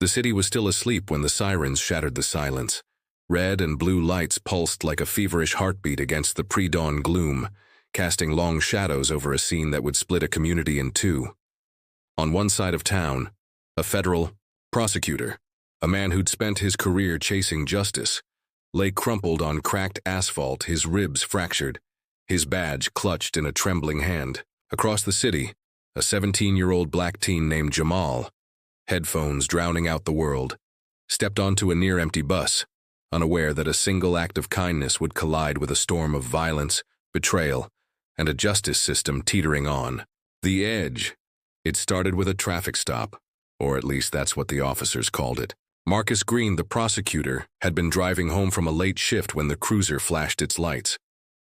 The city was still asleep when the sirens shattered the silence. Red and blue lights pulsed like a feverish heartbeat against the pre-dawn gloom, casting long shadows over a scene that would split a community in two. On one side of town, a federal prosecutor, a man who'd spent his career chasing justice, lay crumpled on cracked asphalt, his ribs fractured, his badge clutched in a trembling hand. Across the city, a 17-year-old black teen named Jamal, headphones drowning out the world, stepped onto a near-empty bus, unaware that a single act of kindness would collide with a storm of violence, betrayal, and a justice system teetering on the edge. It started with a traffic stop, or at least that's what the officers called it. Marcus Green, the prosecutor, had been driving home from a late shift when the cruiser flashed its lights.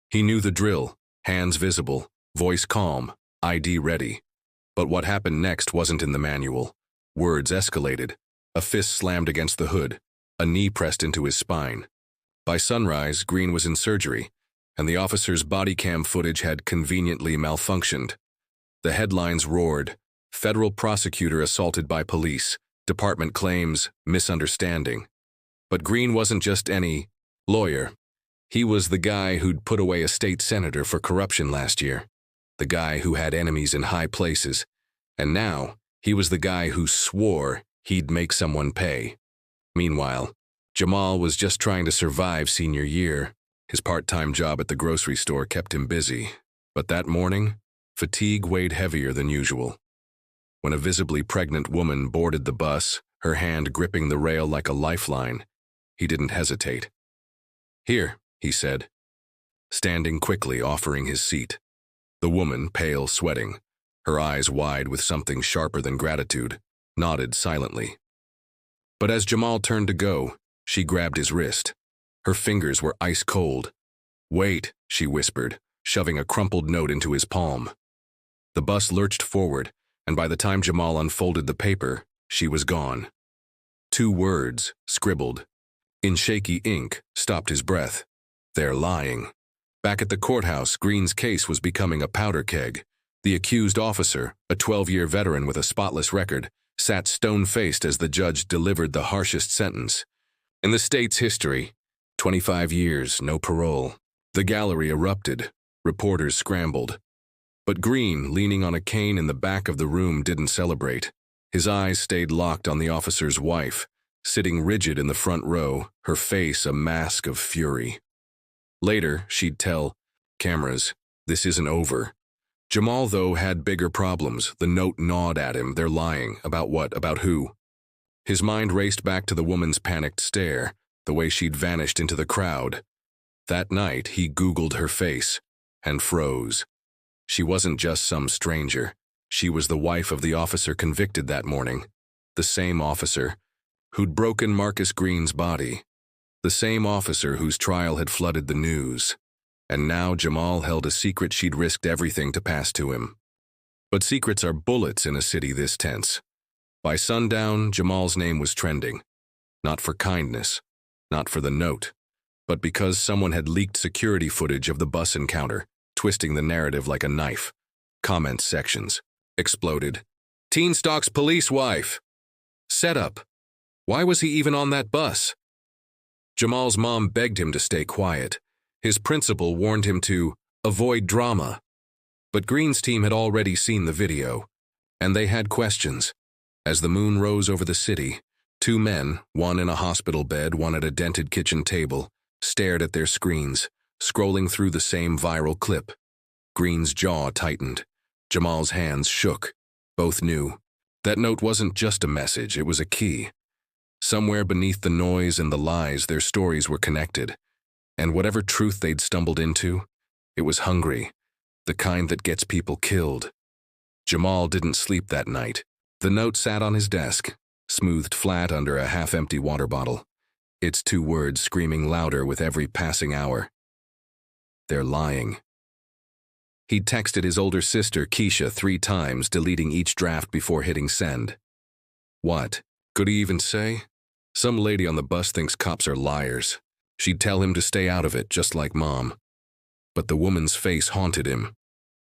He knew the drill, hands visible, voice calm, ID ready. But what happened next wasn't in the manual. Words escalated. A fist slammed against the hood, a knee pressed into his spine. By sunrise, Green was in surgery, and the officer's body cam footage had conveniently malfunctioned. The headlines roared, "Federal prosecutor assaulted by police. Department claims misunderstanding." But Green wasn't just any lawyer. He was the guy who'd put away a state senator for corruption last year, the guy who had enemies in high places, and now he was the guy who swore he'd make someone pay. Meanwhile, Jamal was just trying to survive senior year. His part-time job at the grocery store kept him busy, but that morning, fatigue weighed heavier than usual. When a visibly pregnant woman boarded the bus, her hand gripping the rail like a lifeline, he didn't hesitate. "Here," he said, standing quickly, offering his seat. The woman, pale, sweating, her eyes wide with something sharper than gratitude, nodded silently. But as Jamal turned to go, she grabbed his wrist. Her fingers were ice cold. "Wait," she whispered, shoving a crumpled note into his palm. The bus lurched forward, and by the time Jamal unfolded the paper, she was gone. 2 words, scribbled in shaky ink, stopped his breath. "They're lying." Back at the courthouse, Green's case was becoming a powder keg. The accused officer, a 12-year veteran with a spotless record, sat stone-faced as the judge delivered the harshest sentence. In the state's history, 25 years, no parole. The gallery erupted. Reporters scrambled. But Green, leaning on a cane in the back of the room, didn't celebrate. His eyes stayed locked on the officer's wife, sitting rigid in the front row, her face a mask of fury. Later, she'd tell cameras, "This isn't over." Jamal, though, had bigger problems. The note gnawed at him. They're lying. About what? About who? His mind raced back to the woman's panicked stare, the way she'd vanished into the crowd. That night, he Googled her face and froze. She wasn't just some stranger. She was the wife of the officer convicted that morning. The same officer who'd broken Marcus Green's body. The same officer whose trial had flooded the news. And now Jamal held a secret she'd risked everything to pass to him. But secrets are bullets in a city this tense. By sundown, Jamal's name was trending. Not for kindness, not for the note, but because someone had leaked security footage of the bus encounter, twisting the narrative like a knife. Comment sections exploded. "Teen stalks police wife." "Setup. Why was he even on that bus?" Jamal's mom begged him to stay quiet. His principal warned him to avoid drama. But Green's team had already seen the video, and they had questions. As the moon rose over the city, 2 men, one in a hospital bed, one at a dented kitchen table, stared at their screens, scrolling through the same viral clip. Green's jaw tightened. Jamal's hands shook. Both knew. That note wasn't just a message, it was a key. Somewhere beneath the noise and the lies, their stories were connected. And whatever truth they'd stumbled into, it was hungry, the kind that gets people killed. Jamal didn't sleep that night. The note sat on his desk, smoothed flat under a half-empty water bottle, its 2 words screaming louder with every passing hour. "They're lying." He'd texted his older sister, Keisha, 3 times, deleting each draft before hitting send. What could he even say? Some lady on the bus thinks cops are liars. She'd tell him to stay out of it, just like Mom. But the woman's face haunted him,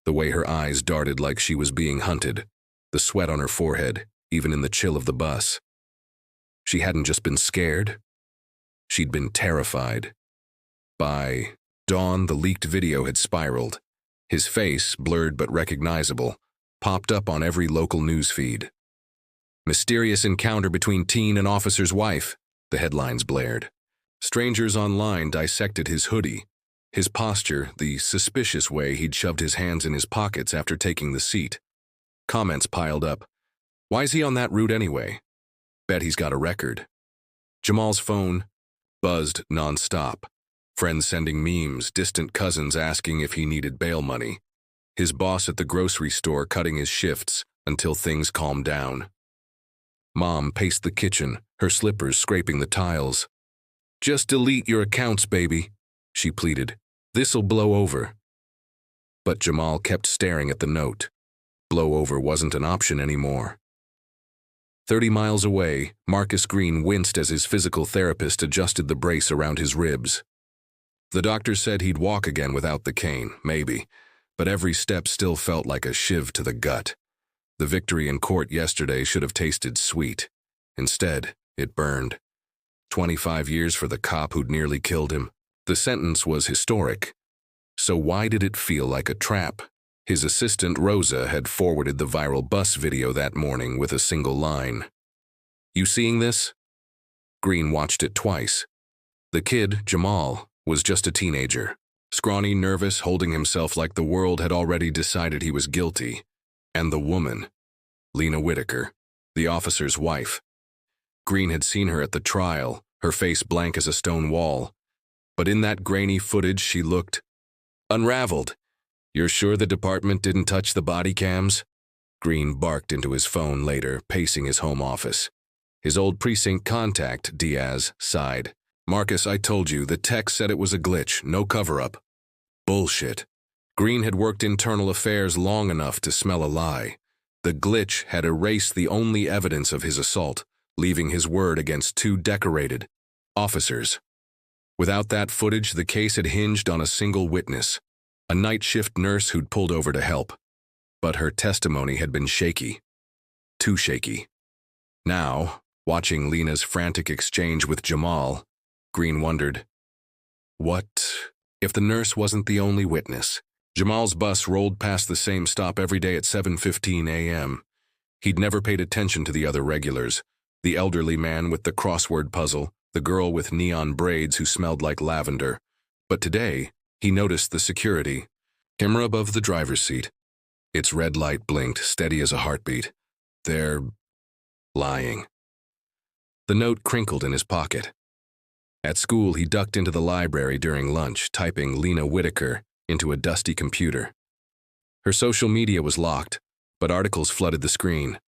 the way her eyes darted like she was being hunted, the sweat on her forehead, even in the chill of the bus. She hadn't just been scared, she'd been terrified. By dawn, the leaked video had spiraled. His face, blurred but recognizable, popped up on every local news feed. Mysterious encounter between teen and officer's wife, the headlines blared. Strangers online dissected his hoodie, his posture, the suspicious way he'd shoved his hands in his pockets after taking the seat. Comments piled up. Why's he on that route anyway? Bet he's got a record. Jamal's phone buzzed nonstop. Friends sending memes, distant cousins asking if he needed bail money. His boss at the grocery store cutting his shifts until things calmed down. Mom paced the kitchen, her slippers scraping the tiles. Just delete your accounts, baby, she pleaded. This'll blow over. But Jamal kept staring at the note. Blow over wasn't an option anymore. 30 miles away, Marcus Green winced as his physical therapist adjusted the brace around his ribs. The doctor said he'd walk again without the cane, maybe, but every step still felt like a shiv to the gut. The victory in court yesterday should have tasted sweet. Instead, it burned. 25 years for the cop who'd nearly killed him. The sentence was historic. So why did it feel like a trap? His assistant, Rosa, had forwarded the viral bus video that morning with a single line. You seeing this? Green watched it twice. The kid, Jamal, was just a teenager. Scrawny, nervous, holding himself like the world had already decided he was guilty. And the woman, Lena Whitaker, the officer's wife. Green had seen her at the trial, her face blank as a stone wall. But in that grainy footage she looked unraveled. You're sure the department didn't touch the body cams? Green barked into his phone later, pacing his home office. His old precinct contact, Diaz, sighed. Marcus, I told you, the text said it was a glitch, no cover-up. Bullshit. Green had worked internal affairs long enough to smell a lie. The glitch had erased the only evidence of his assault, leaving his word against two decorated officers. Without that footage, the case had hinged on a single witness, a night shift nurse who'd pulled over to help. But her testimony had been shaky. Too shaky. Now, watching Lena's frantic exchange with Jamal, Green wondered, what if the nurse wasn't the only witness? Jamal's bus rolled past the same stop every day at 7:15 a.m. He'd never paid attention to the other regulars, the elderly man with the crossword puzzle, the girl with neon braids who smelled like lavender. But today, he noticed the security. Camera above the driver's seat. Its red light blinked, steady as a heartbeat. They're lying. The note crinkled in his pocket. At school, he ducked into the library during lunch, typing Lena Whitaker into a dusty computer. Her social media was locked, but articles flooded the screen.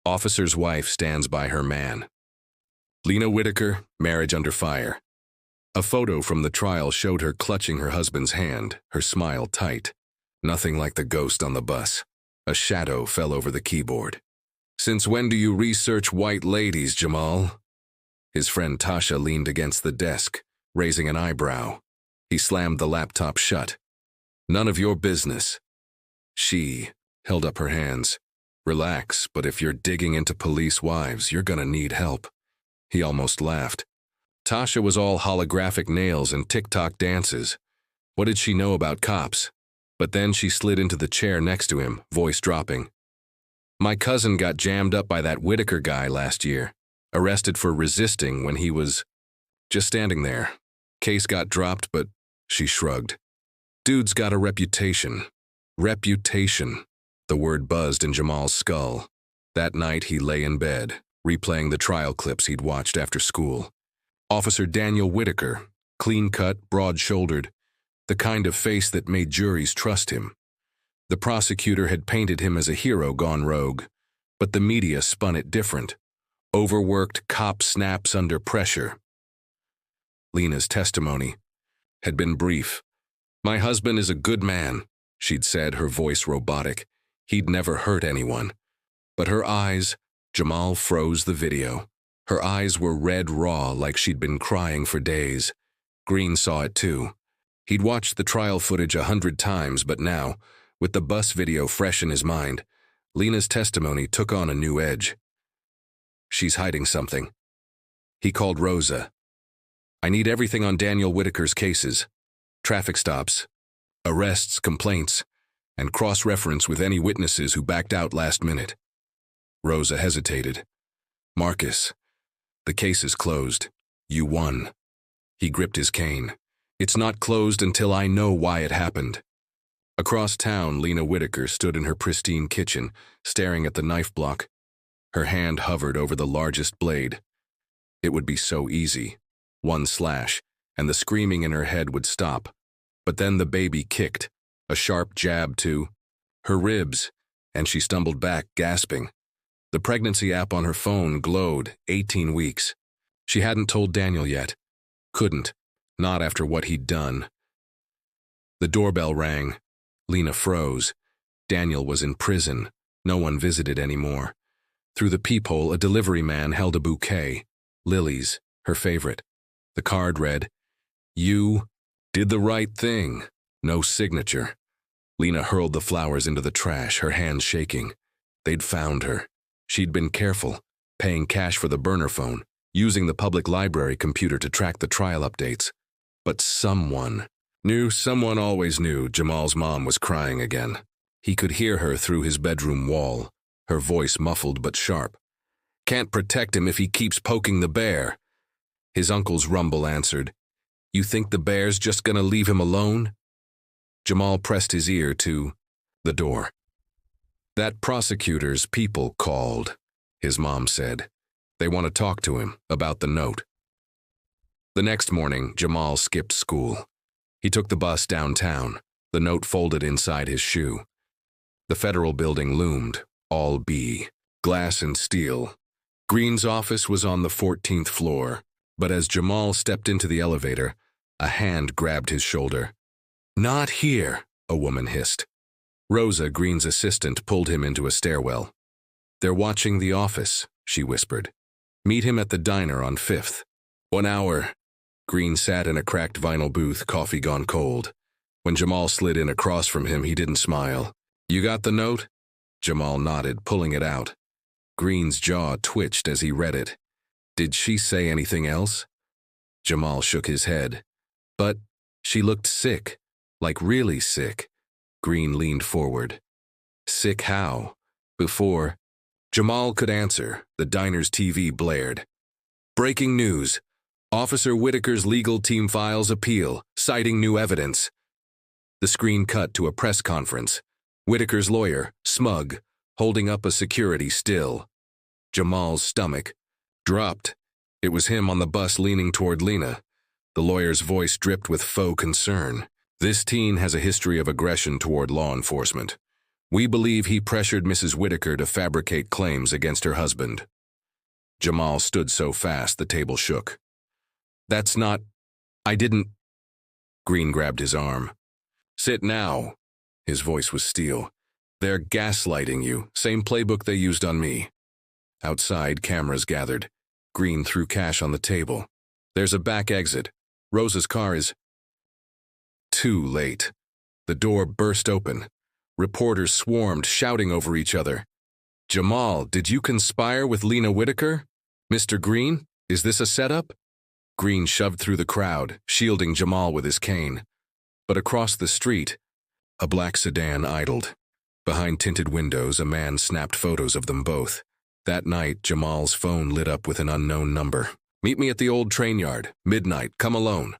Officer's wife stands by her man. Lena Whitaker, marriage under fire. A photo from the trial showed her clutching her husband's hand, her smile tight. Nothing like the ghost on the bus. A shadow fell over the keyboard. Since when do you research white ladies, Jamal? His friend Tasha leaned against the desk, raising an eyebrow. He slammed the laptop shut. None of your business. She held up her hands. Relax, but if you're digging into police wives, you're gonna need help. He almost laughed. Tasha was all holographic nails and TikTok dances. What did she know about cops? But then she slid into the chair next to him, voice dropping. My cousin got jammed up by that Whitaker guy last year, arrested for resisting when he was just standing there. Case got dropped, but she shrugged. Dude's got a reputation. Reputation. The word buzzed in Jamal's skull. That night he lay in bed, replaying the trial clips he'd watched after school. Officer Daniel Whitaker, clean-cut, broad-shouldered, the kind of face that made juries trust him. The prosecutor had painted him as a hero gone rogue, but the media spun it different. Overworked cop snaps under pressure. Lena's testimony had been brief. My husband is a good man, she'd said, her voice robotic. He'd never hurt anyone. But her eyes, Jamal froze the video. Her eyes were red raw like she'd been crying for days. Green saw it too. He'd watched the trial footage 100 times, but now, with the bus video fresh in his mind, Lena's testimony took on a new edge. She's hiding something. He called Rosa. I need everything on Daniel Whitaker's cases. Traffic stops, arrests, complaints, and cross-reference with any witnesses who backed out last minute. Rosa hesitated. Marcus, the case is closed. You won. He gripped his cane. It's not closed until I know why it happened. Across town, Lena Whitaker stood in her pristine kitchen, staring at the knife block. Her hand hovered over the largest blade. It would be so easy. One slash, and the screaming in her head would stop. But then the baby kicked, a sharp jab to her ribs, and she stumbled back, gasping. The pregnancy app on her phone glowed, 18 weeks. She hadn't told Daniel yet. Couldn't, not after what he'd done. The doorbell rang. Lena froze. Daniel was in prison. No one visited anymore. Through the peephole, a delivery man held a bouquet. Lilies, her favorite. The card read, You did the right thing. No signature. Lena hurled the flowers into the trash, her hands shaking. They'd found her. She'd been careful, paying cash for the burner phone, using the public library computer to track the trial updates. But someone always knew Jamal's mom was crying again. He could hear her through his bedroom wall, her voice muffled but sharp. Can't protect him if he keeps poking the bear. His uncle's rumble answered, You think the bear's just gonna leave him alone? Jamal pressed his ear to the door. That prosecutor's people called, his mom said. They want to talk to him about the note. The next morning, Jamal skipped school. He took the bus downtown, the note folded inside his shoe. The federal building loomed, all B, glass and steel. Green's office was on the 14th floor, but as Jamal stepped into the elevator, a hand grabbed his shoulder. Not here, a woman hissed. Rosa, Green's assistant, pulled him into a stairwell. They're watching The Office, she whispered. Meet him at the diner on 5th. 1 hour. Green sat in a cracked vinyl booth, coffee gone cold. When Jamal slid in across from him, he didn't smile. You got the note? Jamal nodded, pulling it out. Green's jaw twitched as he read it. Did she say anything else? Jamal shook his head. But she looked sick, like really sick. Green leaned forward. Sick how? Before Jamal could answer, the diner's TV blared. Breaking news. Officer Whitaker's legal team files appeal, citing new evidence. The screen cut to a press conference. Whitaker's lawyer, smug, holding up a security still. Jamal's stomach dropped. It was him on the bus leaning toward Lena. The lawyer's voice dripped with faux concern. This teen has a history of aggression toward law enforcement. We believe he pressured Mrs. Whitaker to fabricate claims against her husband. Jamal stood so fast the table shook. That's not... I didn't... Green grabbed his arm. Sit now. His voice was steel. They're gaslighting you, same playbook they used on me. Outside, cameras gathered. Green threw cash on the table. There's a back exit. Rosa's car is... Too late. The door burst open. Reporters swarmed, shouting over each other. Jamal, did you conspire with Lena Whitaker? Mr. Green, is this a setup? Green shoved through the crowd, shielding Jamal with his cane. But across the street, a black sedan idled. Behind tinted windows, a man snapped photos of them both. That night, Jamal's phone lit up with an unknown number. Meet me at the old train yard, midnight, come alone.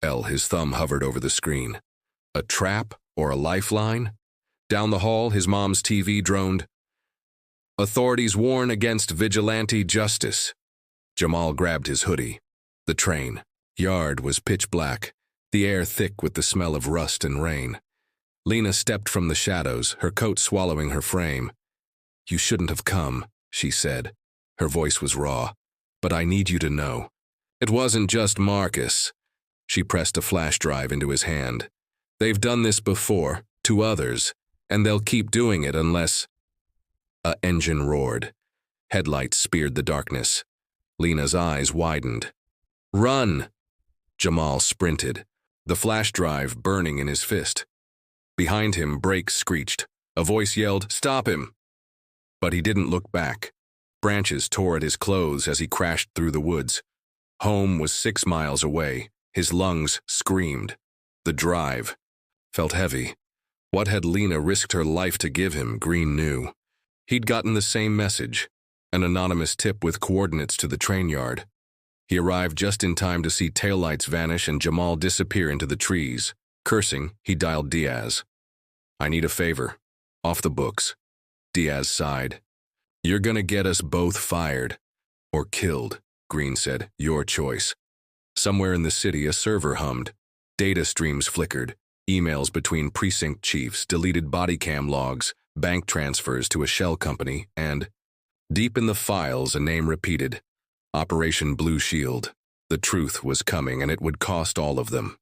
His thumb hovered over the screen. A trap or a lifeline? Down the hall, his mom's TV droned. Authorities warn against vigilante justice. Jamal grabbed his hoodie. The train yard was pitch black, the air thick with the smell of rust and rain. Lena stepped from the shadows, her coat swallowing her frame. You shouldn't have come, she said. Her voice was raw. But I need you to know. It wasn't just Marcus. She pressed a flash drive into his hand. They've done this before, to others, and they'll keep doing it unless... A engine roared. Headlights speared the darkness. Lena's eyes widened. Run! Jamal sprinted, the flash drive burning in his fist. Behind him, brakes screeched. A voice yelled, Stop him! But he didn't look back. Branches tore at his clothes as he crashed through the woods. Home was 6 miles away. His lungs screamed. The drive felt heavy. What had Lena risked her life to give him, Green knew. He'd gotten the same message, an anonymous tip with coordinates to the train yard. He arrived just in time to see taillights vanish and Jamal disappear into the trees. Cursing, he dialed Diaz. "I need a favor. Off the books." Diaz sighed. "You're gonna get us both fired. Or killed," Green said. "Your choice." Somewhere in the city, a server hummed. Data streams flickered. Emails between precinct chiefs, deleted body cam logs, bank transfers to a shell company, and deep in the files a name repeated. Operation Blue Shield. The truth was coming, and it would cost all of them.